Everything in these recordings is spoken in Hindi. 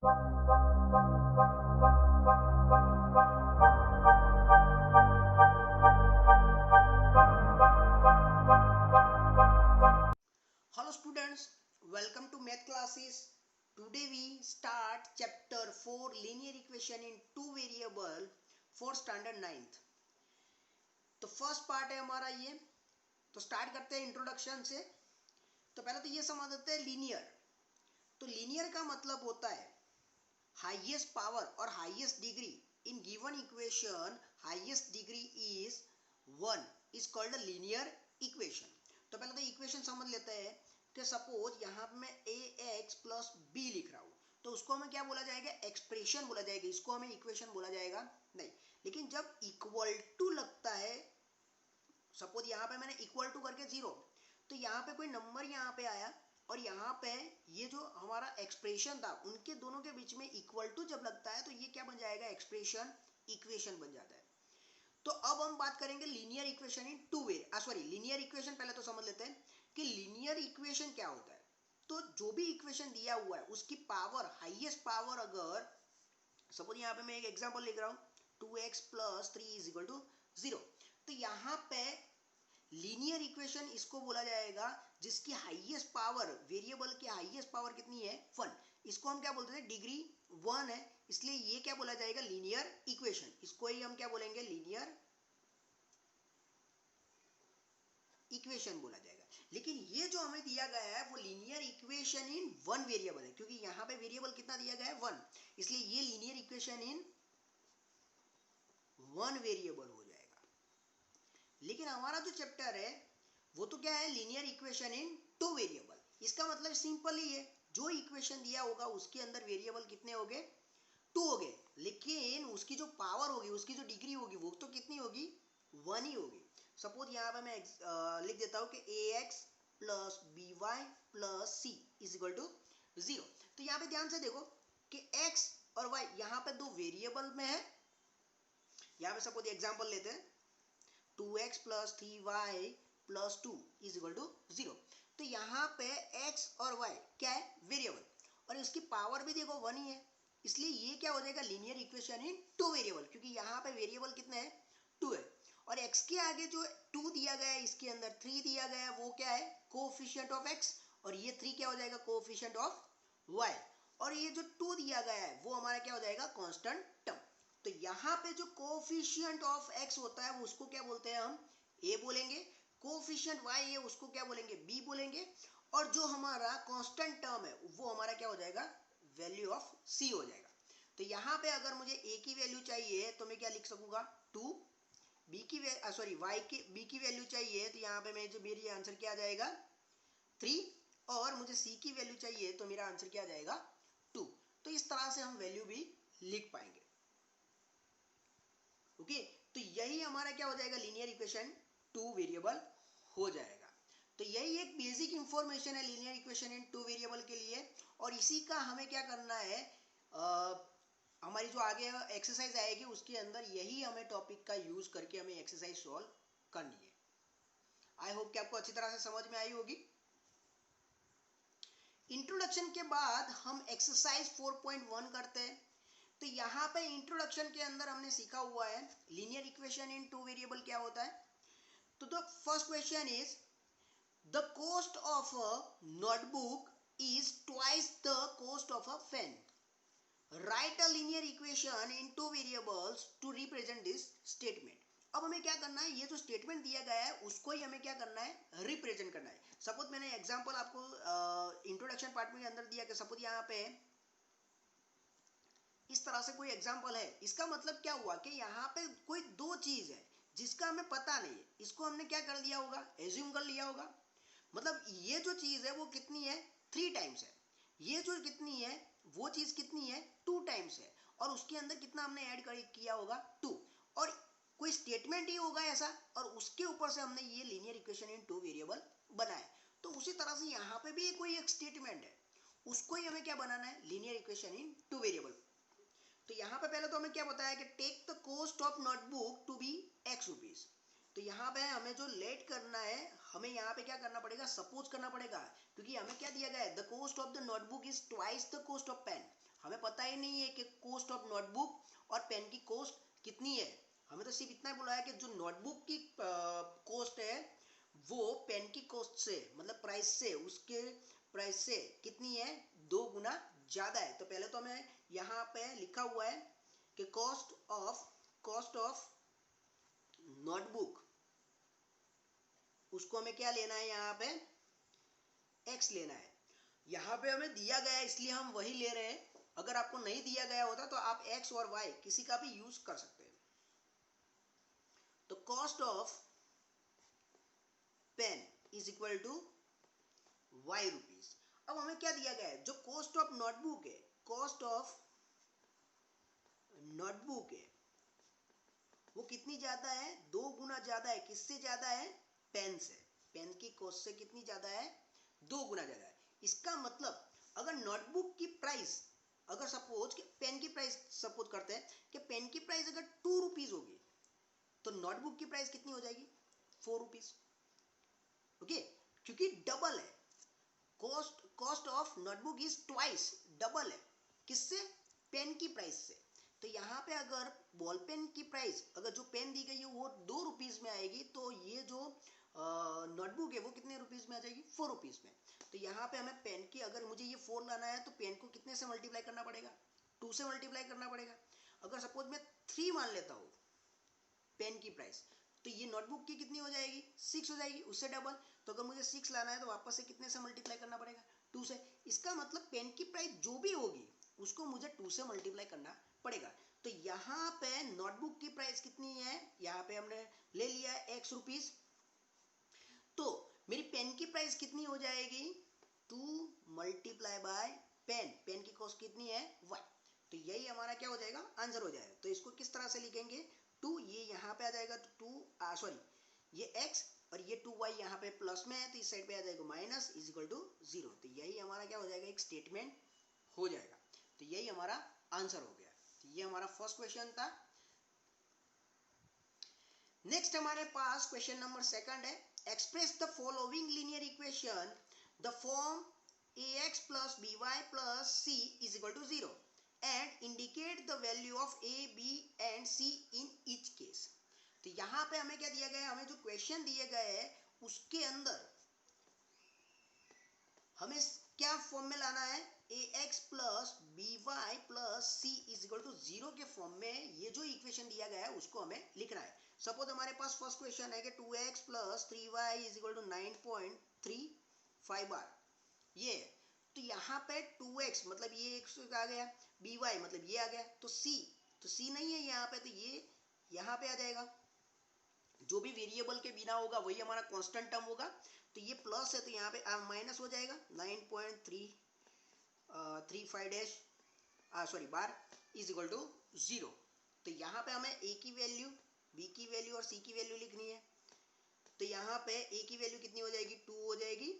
Hello students, welcome to math classes. Today we start chapter 4 linear equation in two variable for standard 9th. तो फर्स्ट पार्ट है हमारा ये. तो स्टार्ट करते हैं इंट्रोडक्शन से. तो पहले तो ये समझ लेते हैं लीनियर. तो लीनियर का मतलब होता है हाईएस्ट पावर और highest degree in given equation. Highest degree is 1 is called a linear equation. तो पहले तो इक्वेशन समझ लेते हैं कि सपोज यहाँ पे मैं ax प्लस बी लिख रहा हूँ तो उसको हमें क्या बोला जाएगा, एक्सप्रेशन बोला जाएगा. इसको हमें इक्वेशन बोला जाएगा नहीं. लेकिन जब इक्वल टू लगता है, सपोज यहाँ पे मैंने इक्वल टू करके 0, तो यहाँ पे कोई नंबर यहाँ पे आया और यहाँ पे ये जो हमारा एक्सप्रेशन था उनके दोनों के बीच में इक्वल टू जब लगता है तो ये क्या बन जाएगा, एक्सप्रेशन इक्वेशन बन जाता है. तो अब हम बात करेंगे linear equation in two way. Sorry, linear equation पहले तो समझ लेते हैं कि लीनियर इक्वेशन क्या होता है. तो जो भी इक्वेशन दिया हुआ है उसकी पावर, हाईएस्ट पावर, अगर सपोज यहाँ पे मैं एक एग्जांपल लिख रहा हूँ 2x plus 3 is equal to 0, तो यहाँ पे लीनियर इक्वेशन इसको बोला जाएगा जिसकी हाईएस्ट पावर, वेरिएबल की हाईएस्ट पावर कितनी है, 1. इसको हम क्या बोलते हैं, डिग्री 1 है, इसलिए ये क्या बोला जाएगा, लीनियर इक्वेशन. इसको ही हम क्या बोलेंगे, लीनियर इक्वेशन बोला जाएगा. लेकिन ये जो हमें दिया गया है वो linear equation in one variable है, क्योंकि यहाँ पे वेरिएबल कितना दिया गया है, 1, इसलिए ये linear equation in one variable हो जाएगा. लेकिन हमारा जो चैप्टर है वो तो क्या है, linear equation in two variable. इसका मतलब सिंपल ही है, जो इक्वेशन दिया होगा उसके अंदर वेरिएबल कितने होंगे, 2 हो गए. लेकिन उसकी जो पावर होगी, उसकी जो डिग्री होगी वो तो कितनी होगी, 1 ही होगी. सपोज यहाँ पे मैं लिख देता हूँ कि ax plus b y plus c is equal to 0. तो यहाँ पे ध्यान से देखो कि x और y यहाँ पे दो वेरिएबल में है. यहाँ पे सपोज एग्जांपल लेते हैं 2x plus 3y plus 2 is equal to 0. तो यहाँ पे x और y क्या है, वेरिएबल, और इसकी पावर भी देखो 1 ही है, इसलिए ये क्या हो जाएगा, linear equation in two variable, क्योंकि यहाँ पे वेरिएबल कितने हैं, 2 है. और x के आगे जो 2 दिया गया है, इसके अंदर 3 दिया गया है, वो क्या है, कोएफिशिएंट ऑफ x, और ये 3 क्या हो जाएगा, कोएफिशिएंट ऑफ y, और ये जो 2 दिया गया है वो हमारा क्या हो जाएगा, कांस्टेंट टर्म. तो यहाँ पे जो कोएफिशिएंट ऑफ x होता है उसको क्या बोलते हैं, हम a बोलेंगे. कोएफिशिएंट y है उसको क्या बोलेंगे, b बोलेंगे. और जो हमारा कांस्टेंट टर्म है वो हमारा क्या हो जाएगा, वैल्यू ऑफ c हो जाएगा. तो यहाँ पे अगर मुझे a की वैल्यू चाहिए तो मैं क्या लिख सकूंगा, 2. b की y की b की वैल्यू चाहिए तो यहाँ पे मेरी आंसर क्या आ जाएगा, 3. और मुझे c की वैल्यू चाहिए तो मेरा आंसर क्या आ जाएगा, 2. तो इस तरह से हम वैल्यू भी लिख पाएंगे. ओके, तो यही हमारा क्या हो जाएगा, लीनियर इक्वेशन टू वेरिएबल हो जाएगा. तो यही एक बेसिक इंफॉर्मेशन है linear equation in two variable के लिए. और इसी का हमें क्या करना है, हमारी जो आगे एक्सरसाइज आएगी उसके अंदर यही हमें टॉपिक का यूज करके हमें एक्सरसाइज सॉल्व करनी है. आई होप कि आपको अच्छी तरह से समझ में आई होगी. इंट्रोडक्शन के बाद हम एक्सरसाइज 4.1 करते हैं. तो यहाँ पे इंट्रोडक्शन के अंदर हमने सीखा हुआ है linear equation in two variable क्या होता है. तो the first question is the cost of a notebook is twice the cost of a pen. Write a linear equation in two variables to represent this statement. अब हमें क्या करना है, ये जो स्टेटमेंट दिया गया है उसको ही हमें क्या करना है, रिप्रेजेंट करना है. सपोज मैंने एग्जांपल आपको इंट्रोडक्शन पार्ट में के अंदर दिया कि सपोज यहाँ पे इस तरह से कोई एग्जांपल है. इसका मतलब क्या हुआ कि यहाँ पे कोई दो चीज है जिसका हमें पता नहीं है, इसको हमने क्या कर दिया होगा, एज्यूम कर लिया होगा. मतलब ये जो चीज है वो कितनी है, 3 टाइम्स है. ये जो कितनी है, वो चीज कितनी है, 2 टाइम्स है. और उसके अंदर कितना हमने ऐड किया होगा, 2. और कोई स्टेटमेंट ही होगा ऐसा, और उसके ऊपर से हमने ये linear equation in two variable बनाया. तो उसी तरह से यहाँ पे भी कोई एक स्टेटमेंट है, उसको ही हमें क्या बनाना है, linear equation in two variable. तो यहाँ पे पहले तो हमें क्या बताया कि take the cost of notebook to be x rupees. तो यहाँ पे हमें जो लेट करना है, हमें यहाँ पे क्या करना पड़ेगा, सपोज करना पड़ेगा, क्योंकि हमें क्या दिया गया है, the cost of the notebook is twice the cost of pen. हमें पता ही नहीं है कि कॉस्ट ऑफ नोटबुक और पेन की कॉस्ट कितनी है। हमें तो सिर्फ इतना ही बोला है कि जो नोटबुक की कॉस्ट है वो पेन की कॉस्ट से मतलब प्राइस से, उसके प्राइस से कितनी है, 2 गुना ज़्यादा है। तो पहले तो हमें यहाँ पे लिखा हुआ है कि कॉस्ट ऑफ नोटबुक, उसको हमें क्या लेना है, यहाँ पे x लेना है। यहाँ पे हमें दिया गया है इसलिए हम वही ले रहे हैं। अगर आपको नहीं दिया गया होता तो आप x और y किसी का भी यूज कर सकते हैं। तो cost of pen is equal to y rupees. अब हमें क्या दिया गया है, जो कॉस्ट ऑफ नोटबुक है, कॉस्ट ऑफ नोटबुक है वो कितनी ज्यादा है, 2 गुना ज्यादा है। किससे ज्यादा है, पेन से। पेन की कॉस्ट से कितनी ज्यादा है, 2 गुना ज्यादा है। इसका मतलब अगर नोटबुक की प्राइस, अगर सपोज पेन की प्राइस, सपोज करते हैं कि पेन की प्राइस अगर 2 रुपीज होगी तो नोटबुक की प्राइस कितनी हो जाएगी, 4 रुपीज। ओके, क्योंकि डबल है। Cost of notebook is twice, double है। किससे, पेन की प्राइस से। तो यहाँ पे अगर बॉल पेन की प्राइस, अगर जो पेन दी गई है वो 2 रुपीज में आएगी, तो ये जो नोटबुक है वो कितने रुपीज में आ जाएगी, 4 रुपीज में। तो यहाँ पे हमें पेन की, अगर मुझे ये 4 लाना है तो पेन को कितने से मल्टीप्लाई करना पड़ेगा, 2 से मल्टीप्लाई करना पड़ेगा। अगर सपोज मैं 3 मान लेता हूँ पेन की प्राइस, तो ये नोटबुक की कितनी हो जाएगी, 6 हो जाएगी, उससे डबल। तो अगर मुझे 6 लाना है तो वापस से कितने से मल्टीप्लाई करना पड़ेगा, 2 से। इसका मतलब पेन की प्राइस जो भी होगी उसको मुझे 2 से मल्टीप्लाई करना पड़ेगा। तो यहाँ पे नोटबुक की प्राइस कितनी है, यहाँ पे हमने ले लिया x रुपीज, तो मेरी पेन की प्राइस कितनी हो जाएगी, 2 मल्टीप्लाई बाय पेन। पेन की कॉस्ट कितनी है, y। तो यही हमारा क्या हो जाएगा, आंसर हो जाएगा। तो इसको किस तरह से लिखेंगे, 2 ये यहाँ पे आ जाएगा, तो 2 सॉरी ये x और ये 2y यहाँ पे प्लस में है, तो इस साइड पे आ जाएगा माइनस, इज इक्वल टू 0। तो यही हमारा क्या हो जाएगा, एक स्टेटमेंट हो जाएगा। तो यही हमारा आंसर हो गया। तो ये हमारा फर्स्ट क्वेश्चन था। नेक्स्ट हमारे पास क्वेश्चन नंबर सेकंड है, express the following linear equation the form ax plus by plus c is equal to 0 and indicate the value of a, b and c in each case। तो यहाँ पे हमें क्या दिया गया है, हमें जो क्वेश्चन दिए गए हैं उसके अंदर हमें क्या फॉर्म में लाना है, ax plus by plus c is equal to 0 के फॉर्म में ये जो इक्वेशन दिया गया है उसको हमें लिखना है। सपोज हमारे पास फर्स्ट क्वेश्चन है कि 2x plus 3y is equal to 9.35 बार, ये। तो यहाँ पे 2x मतलब ये x आ गया, by मतलब ये आ गया, तो c नहीं है यहाँ पे, तो ये यहाँ पे आ जाएगा। जो भी वेरिएबल के बिना होगा वही हमारा कांस्टेंट टर्म होगा। तो ये प्लस है तो यहाँ पे माइनस हो जाएगा, 9.335 dash sorry bar is equal to 0। तो यहाँ पे हमें a की वैल्यू, b की वैल्यू और c की वैल्यू लिखनी है। तो यहाँ पे a की वैल्यू कितनी हो जाएगी, 2 हो जाएगी,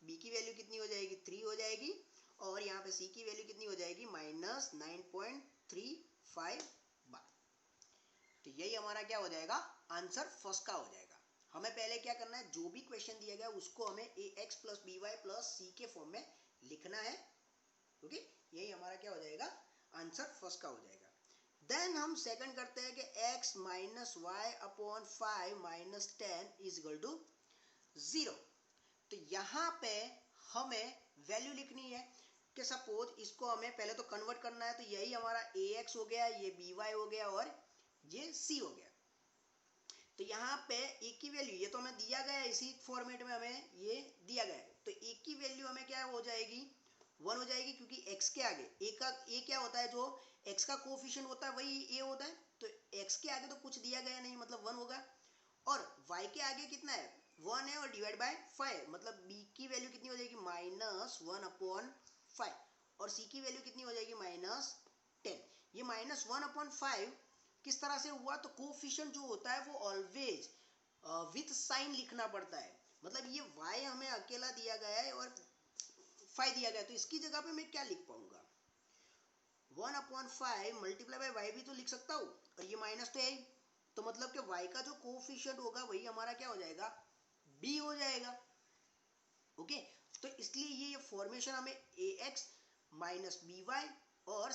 b की वैल्यू कितनी हो जाएगी, 3 हो जाएगी, और यहाँ पे c की वैल्यू कितनी हो जाएगी, माइनस 9.35 बार। तो यही हमारा क्या हो जाएगा, आंसर फर्स्ट का हो जाएगा। हमें पहले क्या करना है, जो भी क्वेश्चन दिया गया उसको हमें ax plus b y plus c के फॉर्म में लिखना है। ओके, यही हमारा क्या हो जाएगा, आंसर फर्स्ट का हो जाएगा। देन हम सेकंड करते हैं कि x minus y upon 5 minus 10 is equal to 0। तो यहाँ पे हमें वैल्यू लिखनी है कि सपोज इसको हमें पहले तो कन्वर्ट करना है। तो यही हमारा ax हो गया, ये by हो गया और ये c हो गया। तो यहाँ पे a की वैल्यू, ये तो हमें दिया गया है, इसी फॉर्मेट में हमें ये दिया गया है। तो a की वैल्यू हमें क्या हो जाएगी, 1 हो जाएगी, क्योंकि x के आगे a क्या होता है, जो x का कोफिशिएंट होता है वही a होता है। तो x के आगे तो कुछ दिया गया नहीं, मतलब 1 होगा। और y के आगे कितना है, 1 है, और डिवाइड बाय 5 मतलब b की वैल्यू कितनी हो जाएगी, माइनस 1 अपॉन 5, और c की वैल्यू कितनी हो जाएगी, माइनस 10। ये माइनस 1 अपॉन 5 किस तरह से हुआ, तो कोफिशिएंट जो होता है वो ऑलवेज विथ साइन लिखना पड़ता है। मतलब ये y हमें अकेला दिया गया है और 5 दिया गया है, तो इसकी जगह पे मैं क्या लिख पाऊंगा, 1 अपॉन 5 मल्टीप्लाई बाय वाई भी तो लिख सकता हूँ, और ये माइनस तो है ही। तो मतलब कि y का जो कोफिशिएंट होगा वही हमारा क्या हो जाएगा, b हो जाएगा। ओके, तो इसलिए ये फॉर्मेशन हमें ax माइनस by और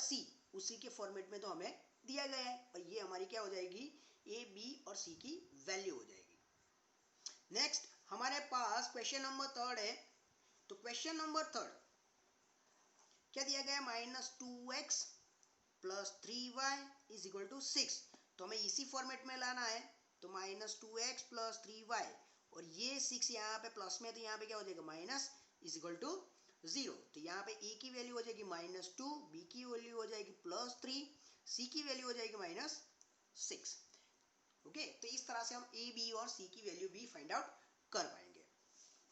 उसी के फॉर्मेट में तो हमें दिया गया है, और ये हमारी क्या हो जाएगी, ए बी और सी की वैल्यू हो जाएगी। नेक्स्ट हमारे पास क्वेश्चन नंबर थर्ड है। तो क्वेश्चन नंबर थर्ड क्या दिया गया है, -2x plus 3y is equal to 6। तो हमें इसी फॉर्मेट में लाना है। तो -2x प्लस 3y और ये 6 यहाँ पे प्लस में, तो यहाँ पे क्या हो जाएगा माइनस इज इक्वल टू 0। तो यहाँ पे a की वैल्यू हो जाएगी -2, b की वैल्यू हो जाएगी +3, c की वैल्यू हो जाएगी -6। ओके, तो इस तरह से हम a b और c की वैल्यू भी फाइंड आउट कर पाएंगे।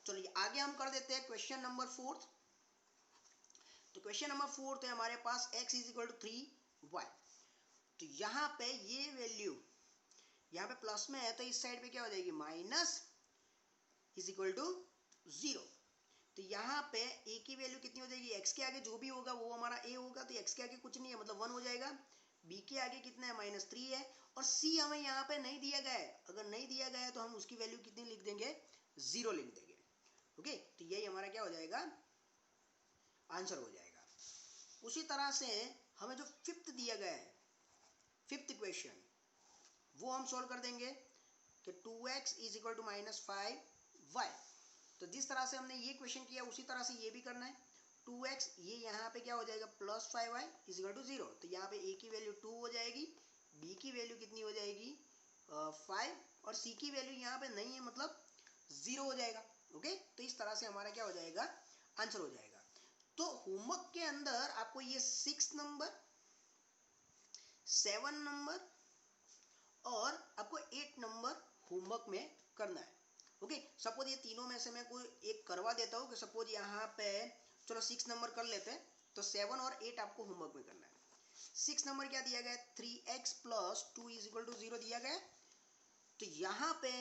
चलिए आगे हम कर देते हैं क्वेश्चन नंबर फोर्थ। तो क्वेश्चन नंबर फोर्थ है हमारे पास x is equal to 3y। तो यहाँ पे ये वैल्यू यहाँ पे प्लस में है, तो इस साइड पे क्या हो जाएगी माइनस इज इक्वल टू 0। तो यहाँ पे a की वैल्यू कितनी हो जाएगी, x के आगे जो भी होगा वो हमारा a होगा, तो x के आगे कुछ नहीं है मतलब 1 हो जाएगा। b के आगे कितना है -3 है, और c हमें यहाँ पे नहीं दिया गया है। अगर नहीं दिया गया है तो हम उसकी वैल्यू कितनी लिख देंगे, 0 लिख देंगे। ओके, तो यही हमारा क्या हो जाएगा, आंसर हो जाएगा। उसी तरह से हमें जो फिफ्थ दिया गया है, फिफ्थ इक्वेशन, वो हम सॉल्व कर देंगे कि 2x is equal to -5y। तो जिस तरह से हमने ये क्वेश्चन किया उसी तरह से ये भी करना है। 2x ये यहाँ पे क्या हो जाएगा +5y इज इक्वल टू 0। तो यहाँ पे a की वैल्यू 2 हो जाएगी, b की वैल्यू कितनी हो जाएगी 5, और c की वैल्यू यहाँ पे नहीं है मतलब 0 हो जाएगा। ओके, तो इस तरह से हमारा क्या हो जाएगा, आंसर हो जाएगा। तो होमवर्क के अंदर आपको ये 6 नंबर, 7 नंबर और आपको 8 नंबर होमवर्क में करना है। ओके, सपोज ये तीनों में से मैं कोई एक करवा देता हूँ कि सपोज यहाँ पे चलो 6 नंबर कर लेते हैं, तो 7 और 8 आपको होमवर्क में करना है। 6 नंबर क्या दिया गया, 3x plus 2 is equal to 0 दिया गया। तो यहाँ पे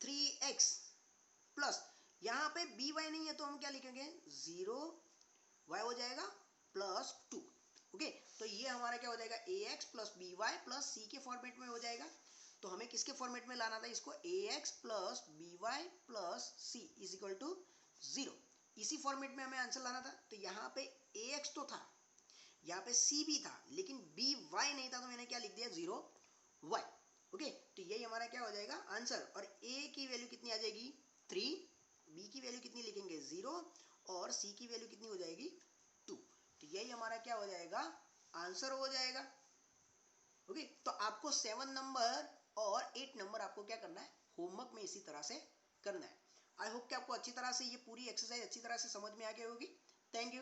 3x प्लस, यहाँ पे by नहीं है तो हम क्या लिखेंगे 0y हो जाएगा प्लस 2। ओके, तो ये हमारा क्या हो जाएगा ax plus by plus c के फॉर्मेट में हो जाएगा। तो हमें किसके फॉर्मेट में लाना था इसको, ax plus by plus c is equal to 0। इसी फॉर्मेट में हमें आंसर लाना था। तो यहाँ पे ax तो था, यहाँ पे c भी था, लेकिन by नहीं था, तो मैंने क्या लिख दिया 0y। ओके, तो यही हमारा क्या हो जाएगा आंसर। और a की वैल्यू कितनी आ जाएगी 3, b की वैल्यू कितनी लिखेंगे 0, और c की वैल्यू कितनी हो जाएगी 2। तो यही हमारा क्या हो जाएगा, आंसर हो जाएगा। ओके, तो आपको 7 नंबर और 8 नंबर आपको क्या करना है, होमवर्क में इसी तरह से करना है। आई होप कि आपको अच्छी तरह से ये पूरी एक्सरसाइज अच्छी तरह से समझ में आ गई होगी। Thank you.